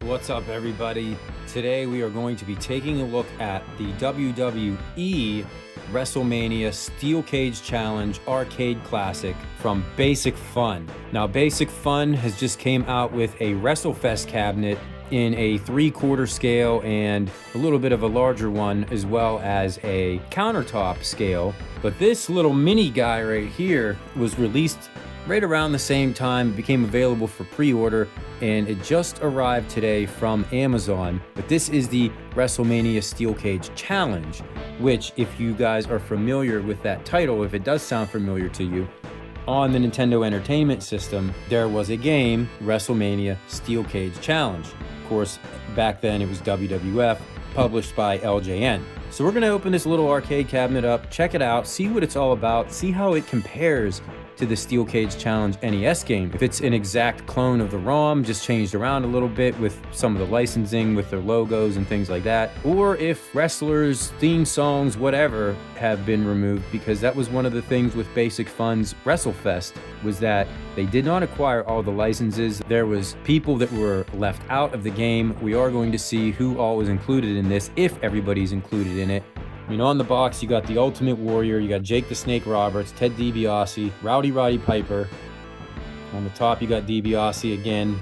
What's up, everybody? Today we are going to be taking a look at the WWE WrestleMania Steel Cage Challenge Arcade Classic from Basic Fun. Now, Basic Fun has just came out with a WrestleFest cabinet in a 3/4 scale and a little bit of a larger one, as well as a countertop scale. But this little mini guy right here was released right around the same time. It became available for pre-order, and it just arrived today from Amazon. But this is the WrestleMania Steel Cage Challenge, which, if you guys are familiar with that title, if it does sound familiar to you, on the Nintendo Entertainment System, there was a game, WrestleMania Steel Cage Challenge. Of course, back then it was WWF, published by LJN. So we're gonna open this little arcade cabinet up, check it out, see what it's all about, see how it compares to the Steel Cage Challenge NES game. If it's an exact clone of the ROM, just changed around a little bit with some of the licensing, with their logos and things like that, or if wrestlers, theme songs, whatever, have been removed, because that was one of the things with Basic Fun's WrestleFest, was that they did not acquire all the licenses. There was people that were left out of the game. We are going to see who all is included in this, if everybody's included in it. I mean, on the box, you got the Ultimate Warrior, you got Jake the Snake Roberts, Ted DiBiase, Roddy Piper. On the top, you got DiBiase again.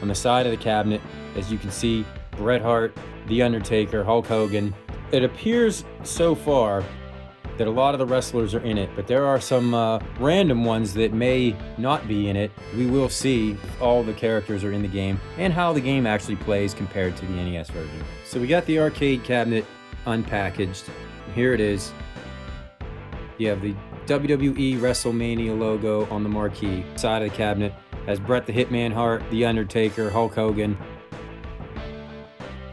On the side of the cabinet, as you can see, Bret Hart, The Undertaker, Hulk Hogan. It appears so far that a lot of the wrestlers are in it, but there are some random ones that may not be in it. We will see if all the characters are in the game and how the game actually plays compared to the NES version. So we got the arcade cabinet unpackaged. Here it is. You have the WWE WrestleMania logo on the marquee. Side of the cabinet has Bret the Hitman Hart, The Undertaker, Hulk Hogan.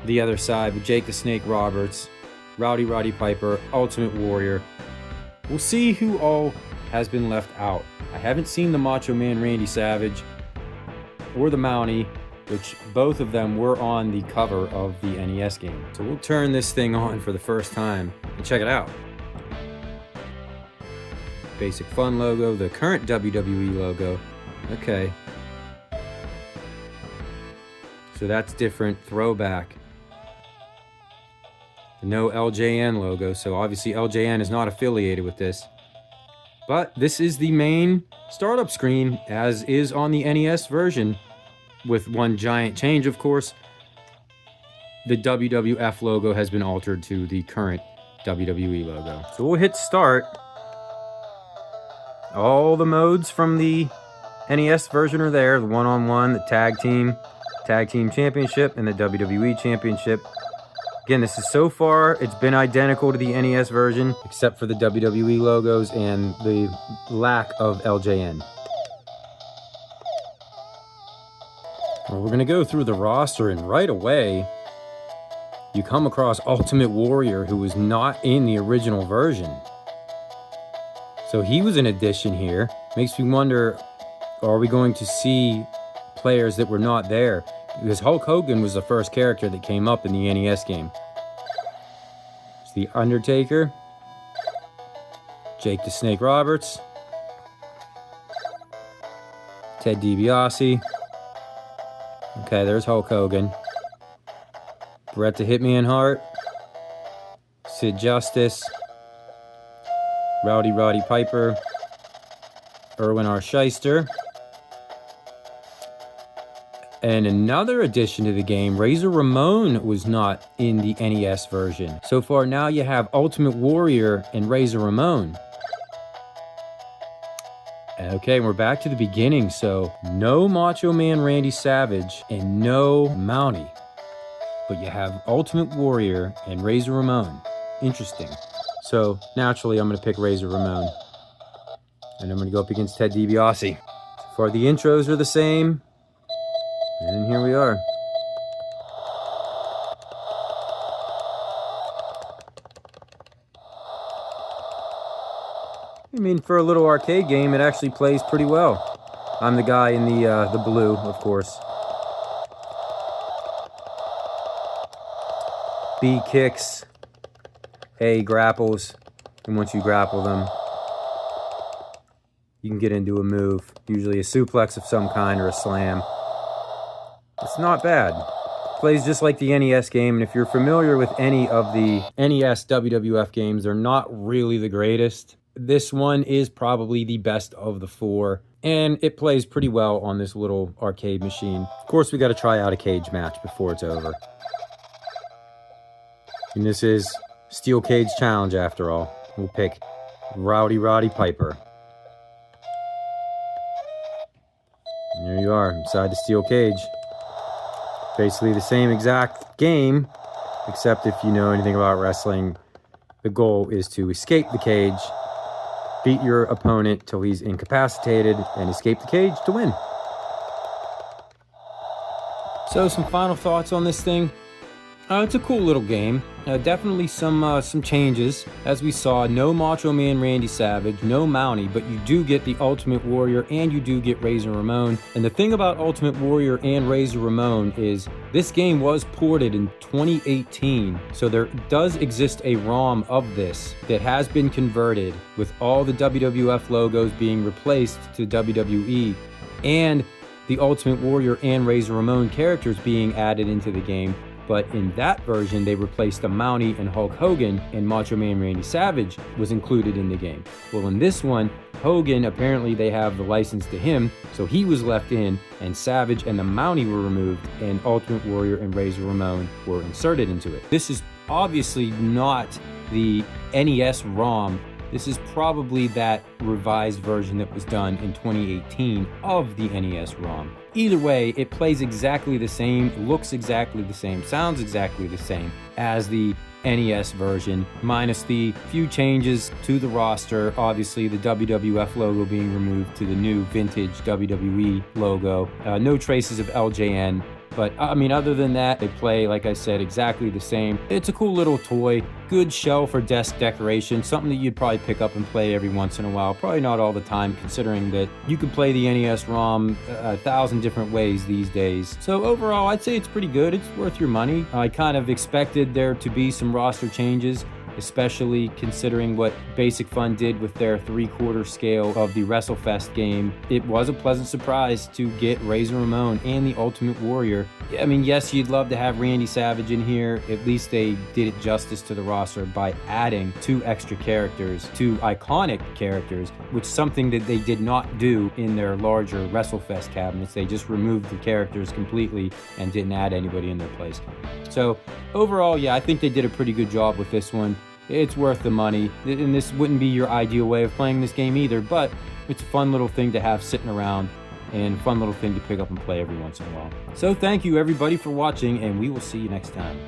The other side with Jake the Snake Roberts, Roddy Piper, Ultimate Warrior. We'll see who all has been left out. I haven't seen the Macho Man Randy Savage or the Mountie, which both of them were on the cover of the NES game. So we'll turn this thing on for the first time and check it out. Basic Fun logo, the current WWE logo. Okay. So that's different, throwback. No LJN logo, so obviously LJN is not affiliated with this. But this is the main startup screen, as is on the NES version, with one giant change, of course. The WWF logo has been altered to the current WWE logo. So we'll hit start. All the modes from the NES version are there. The one-on-one, the tag team championship, and the WWE championship. Again, this is so far, it's been identical to the NES version, except for the WWE logos and the lack of LJN. Well, we're gonna go through the roster, and right away, you come across Ultimate Warrior, who was not in the original version. So he was an addition here. Makes me wonder, are we going to see players that were not there? Because Hulk Hogan was the first character that came up in the NES game. It's The Undertaker, Jake the Snake Roberts, Ted DiBiase. Okay, there's Hulk Hogan. Bret the Hitman Hart, Sid Justice, Roddy Piper, Erwin R. Shyster. And another addition to the game, Razor Ramon was not in the NES version. So far now you have Ultimate Warrior and Razor Ramon. Okay, we're back to the beginning. So no Macho Man Randy Savage and no Mountie. But you have Ultimate Warrior and Razor Ramon. Interesting. So naturally I'm going to pick Razor Ramon. And I'm going to go up against Ted DiBiase. So far the intros are the same. And here we are. I mean, for a little arcade game, it actually plays pretty well. I'm the guy in the blue, of course. B kicks, A grapples, and once you grapple them, you can get into a move, usually a suplex of some kind or a slam. It's not bad. Plays just like the NES game, and if you're familiar with any of the NES WWF games, they're not really the greatest. This one is probably the best of the four, and it plays pretty well on this little arcade machine. Of course, we got to try out a cage match before it's over. And this is Steel Cage Challenge after all. We'll pick Rowdy Roddy Piper. And there you are, inside the steel cage. Basically the same exact game, except if you know anything about wrestling, the goal is to escape the cage, beat your opponent till he's incapacitated, and escape the cage to win. So some final thoughts on this thing. It's a cool little game. Definitely some changes. As we saw, no Macho Man Randy Savage, no Mountie, but you do get the Ultimate Warrior and you do get Razor Ramon. And the thing about Ultimate Warrior and Razor Ramon is this game was ported in 2018. So there does exist a ROM of this that has been converted with all the WWF logos being replaced to WWE and the Ultimate Warrior and Razor Ramon characters being added into the game. But in that version, they replaced the Mountie and Hulk Hogan, and Macho Man Randy Savage was included in the game. Well, in this one, Hogan, apparently they have the license to him, so he was left in, and Savage and the Mountie were removed, and Ultimate Warrior and Razor Ramon were inserted into it. This is obviously not the NES ROM. This is probably that revised version that was done in 2018 of the NES ROM. Either way, it plays exactly the same, looks exactly the same, sounds exactly the same as the NES version, minus the few changes to the roster. Obviously, the WWF logo being removed to the new vintage WWE logo. No traces of LJN. But, I mean, other than that, they play, like I said, exactly the same. It's a cool little toy, good shelf or desk decoration, something that you'd probably pick up and play every once in a while. Probably not all the time, considering that you can play the NES ROM 1,000 different ways these days. So overall, I'd say it's pretty good. It's worth your money. I kind of expected there to be some roster changes, especially considering what Basic Fun did with their 3/4 scale of the WrestleFest game. It was a pleasant surprise to get Razor Ramon and the Ultimate Warrior. I mean, yes, you'd love to have Randy Savage in here. At least they did it justice to the roster by adding 2 extra characters, 2 iconic characters, which is something that they did not do in their larger WrestleFest cabinets. They just removed the characters completely and didn't add anybody in their place. So overall, yeah, I think they did a pretty good job with this one. It's worth the money, and this wouldn't be your ideal way of playing this game either, but it's a fun little thing to have sitting around and a fun little thing to pick up and play every once in a while. So thank you everybody for watching, and we will see you next time.